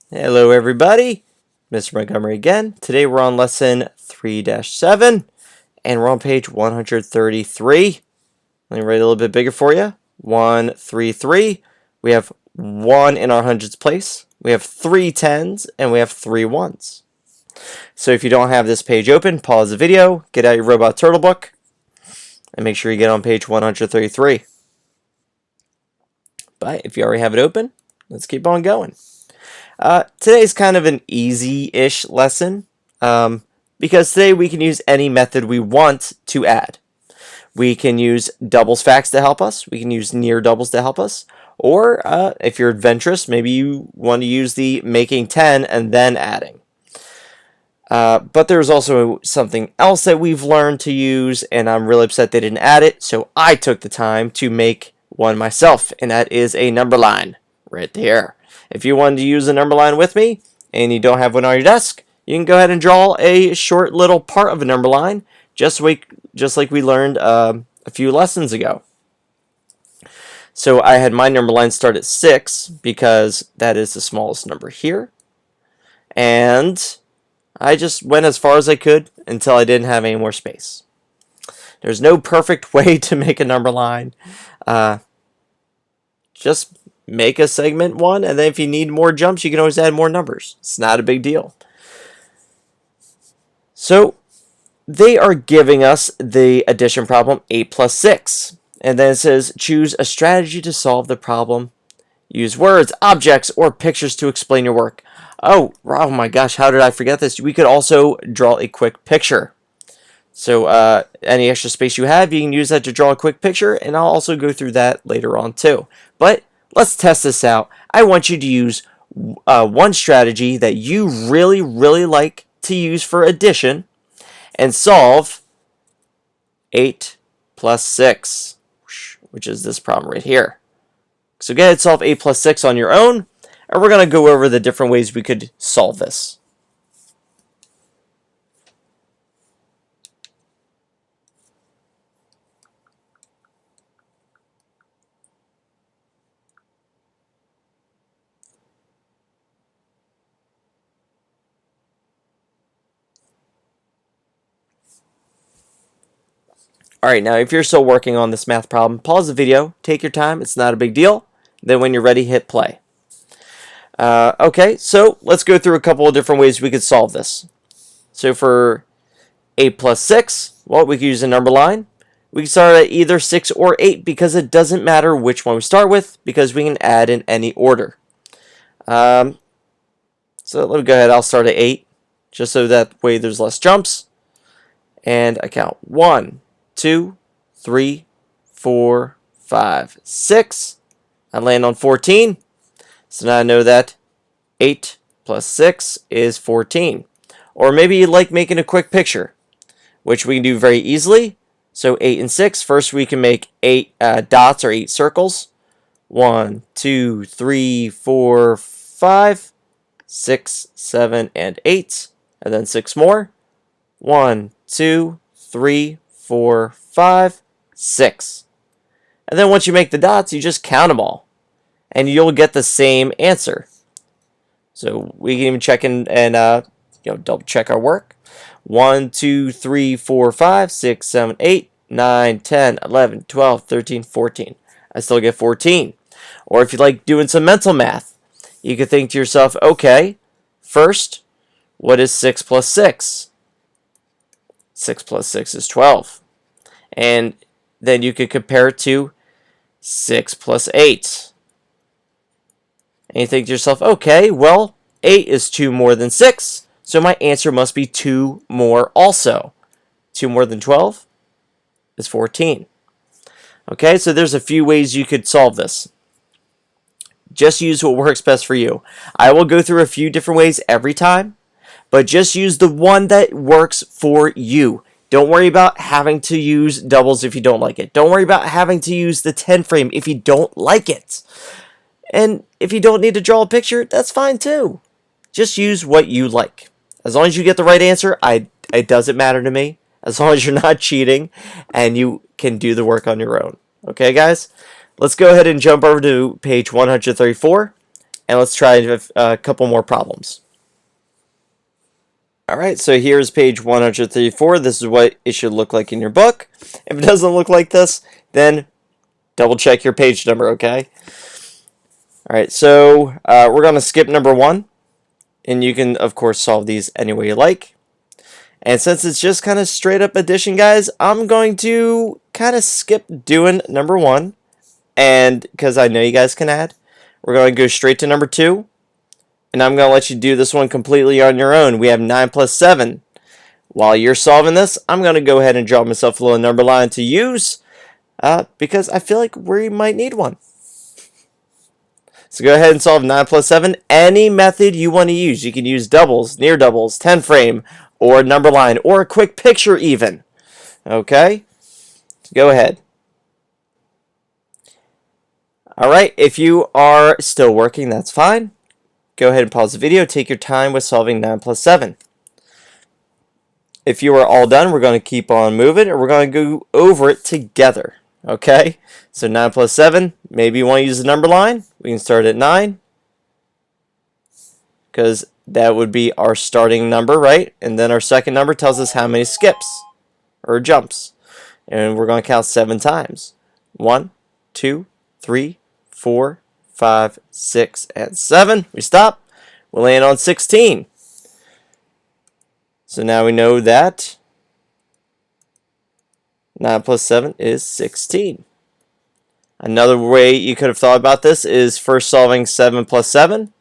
Hello everybody, Mr. Montgomery again. Today we're on lesson 3-7 and we're on page 133. Let me write it a little bit bigger for you. 133. We have 1 in our hundreds place. We have 3 tens and we have 3 ones. So if you don't have this page open, pause the video, get out your Robot Turtle book, and make sure you get on page 133. But if you already have it open, let's keep on going. Today's kind of an easy-ish lesson because today we can use any method we want to add. We can use doubles facts to help us. We can use near doubles to help us. Or if you're adventurous, maybe you want to use the making 10 and then adding. But there's also something else that we've learned to use, and I'm really upset they didn't add it, so I took the time to make one myself, and that is a number line right there. If you wanted to use a number line with me and you don't have one on your desk, you can go ahead and draw a short little part of a number line just like we learned a few lessons ago. So I had my number line start at 6 because that is the smallest number here. And I just went as far as I could until I didn't have any more space. There's no perfect way to make a number line. Just make a segment 1, and then if you need more jumps, you can always add more numbers. It's not a big deal. So they are giving us the addition problem 8 plus 6. And then it says, choose a strategy to solve the problem. Use words, objects, or pictures to explain your work. Oh my gosh, how did I forget this? We could also draw a quick picture. So any extra space you have, you can use that to draw a quick picture, and I'll also go through that later on too. But let's test this out. I want you to use one strategy that you really like to use for addition and solve 8 plus 6, which is this problem right here. So go ahead and solve 8 plus 6 on your own, and we're going to go over the different ways we could solve this. Alright, now if you're still working on this math problem, pause the video, take your time, it's not a big deal. Then when you're ready, hit play. Okay, so let's go through a couple of different ways we could solve this. So for 8 plus 6, well, we could use a number line. We can start at either 6 or 8 because it doesn't matter which one we start with because we can add in any order. So let me go ahead, I'll start at 8 just so that way there's less jumps. And I count 1, 2, 3, 4, 5, 6. I land on 14. So now I know that 8 plus 6 is 14. Or maybe you like making a quick picture, which we can do very easily. So 8 and 6. First we can make 8 dots or 8 circles. 1, 2, 3, 4, 5, 6, 7, and 8. And then 6 more. 1, 2, 3, 4, 5, 6. And then once you make the dots, you just count them all. And you'll get the same answer. So we can even check and double check our work. 1, 2, 3, 4, 5, 6, 7, 8, 9, 10, 11, 12, 13, 14. I still get 14. Or if you like doing some mental math, you could think to yourself, okay, first, what is 6 plus 6? 6 plus 6 is 12. And then you could compare it to 6 plus 8. And you think to yourself, okay, well, 8 is 2 more than 6, so my answer must be 2 more also. 2 more than 12 is 14. Okay, so there's a few ways you could solve this. Just use what works best for you. I will go through a few different ways every time, but just use the one that works for you. Don't worry about having to use doubles if you don't like it. Don't worry about having to use the 10 frame if you don't like it. And if you don't need to draw a picture, that's fine too. Just use what you like. As long as you get the right answer, it doesn't matter to me. As long as you're not cheating and you can do the work on your own. Okay, guys? Let's go ahead and jump over to page 134 And let's try a couple more problems. Alright, so here's page 134. This is what it should look like in your book. If it doesn't look like this, then double check your page number, okay? Alright, so we're going to skip number 1. And you can, of course, solve these any way you like. And since it's just kind of straight up addition, guys, I'm going to kind of skip doing number 1. And because I know you guys can add, we're going to go straight to number 2. And I'm going to let you do this one completely on your own. We have 9 plus 7. While you're solving this, I'm going to go ahead and draw myself a little number line to use because I feel like we might need one. So go ahead and solve 9 plus 7. Any method you want to use. You can use doubles, near doubles, 10 frame, or number line, or a quick picture even. Okay? So go ahead. Alright, if you are still working, that's fine. Go ahead and pause the video. Take your time with solving 9 plus 7. If you are all done, we're going to keep on moving, and we're going to go over it together. Okay? So 9 plus 7, maybe you want to use the number line. We can start at 9, because that would be our starting number, right? And then our second number tells us how many skips, or jumps. And we're going to count 7 times. 1, 2, 3, 4, 5, 6, and 7. We stop. We'll land on 16. So now we know that 9 plus 7 is 16. Another way you could have thought about this is first solving 7 plus 7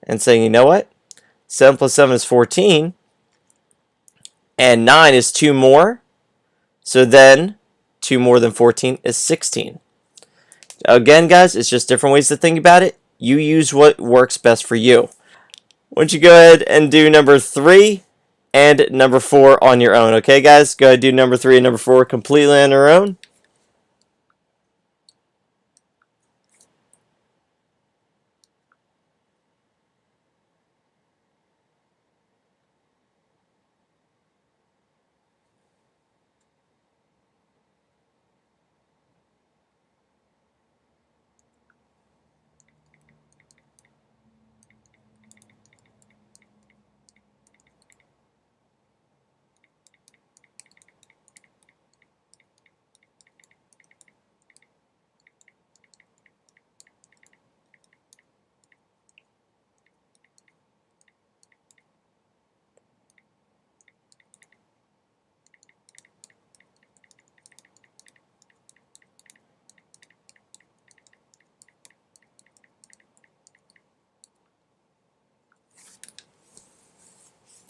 and saying, you know what? 7 plus 7 is 14, and 9 is 2 more. So then 2 more than 14 is 16. Again, guys, it's just different ways to think about it. You use what works best for you. Once you go ahead and do number 3 and number 4 on your own. Okay, guys? Go ahead and do number 3 and number 4 completely on your own.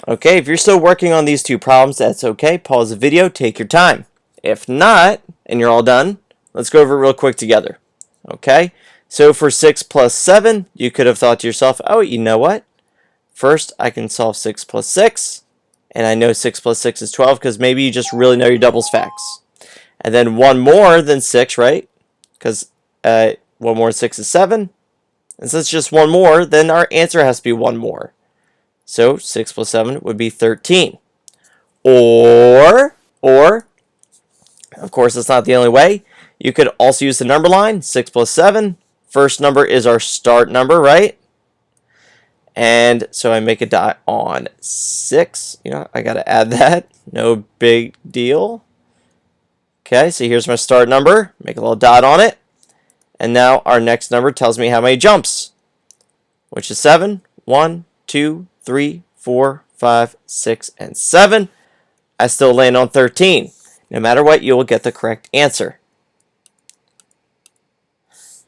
Okay, if you're still working on these 2 problems, that's okay. Pause the video, take your time. If not, and you're all done, let's go over it real quick together. Okay, so for 6 plus 7, you could have thought to yourself, oh, you know what? First, I can solve 6 plus 6, and I know 6 plus 6 is 12 because maybe you just really know your doubles facts. And then 1 more than 6, right? Because 1 more than 6 is 7. And since it's just 1 more, then our answer has to be 1 more. So 6 plus 7 would be 13. Or, of course, that's not the only way. You could also use the number line, 6 plus 7. First number is our start number, right? And so I make a dot on 6. You know, I got to add that. No big deal. Okay, so here's my start number. Make a little dot on it. And now our next number tells me how many jumps, which is 7. 1, 2, 3, 4, 5, 6, and 7. I still land on 13. No matter what, you will get the correct answer.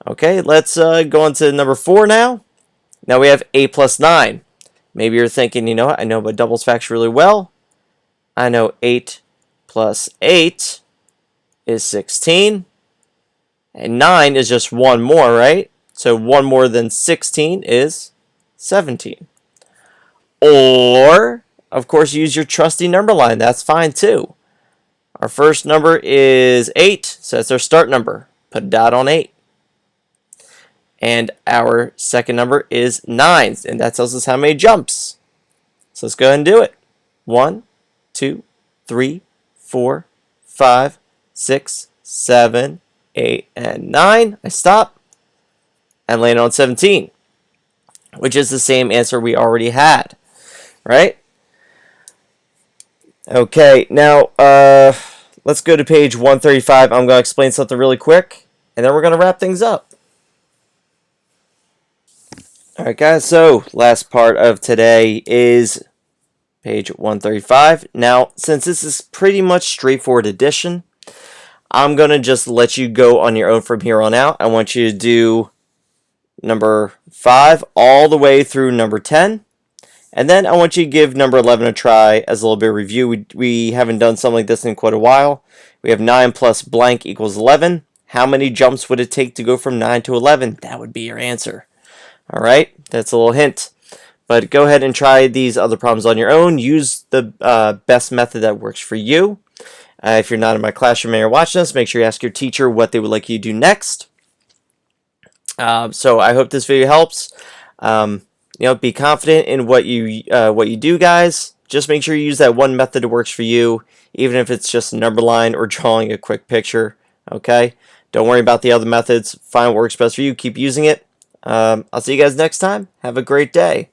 Okay, let's go on to number 4 now. Now we have 8 plus 9. Maybe you're thinking, you know what, I know my doubles facts really well. I know 8 plus 8 is 16. And 9 is just 1 more, right? So 1 more than 16 is 17. Or, of course, use your trusty number line. That's fine too. Our first number is 8, so that's our start number. Put a dot on 8. And our second number is 9, and that tells us how many jumps. So let's go ahead and do it. 1, 2, 3, 4, 5, 6, 7, 8, and 9. I stop. and landed on 17, which is the same answer we already had, right? Okay, now let's go to page 135. I'm going to explain something really quick, and then we're going to wrap things up. Alright guys, so last part of today is page 135. Now, since this is pretty much straightforward addition, I'm going to just let you go on your own from here on out. I want you to do number 5 all the way through number 10. And then I want you to give number 11 a try as a little bit of review. We haven't done something like this in quite a while. We have 9 plus blank equals 11. How many jumps would it take to go from 9 to 11? That would be your answer. Alright, that's a little hint. But go ahead and try these other problems on your own. Use the best method that works for you. If you're not in my classroom and you're watching this, make sure you ask your teacher what they would like you to do next. So I hope this video helps. Be confident in what you do, guys. Just make sure you use that one method that works for you, even if it's just a number line or drawing a quick picture. Okay? Don't worry about the other methods. Find what works best for you. Keep using it. I'll see you guys next time. Have a great day.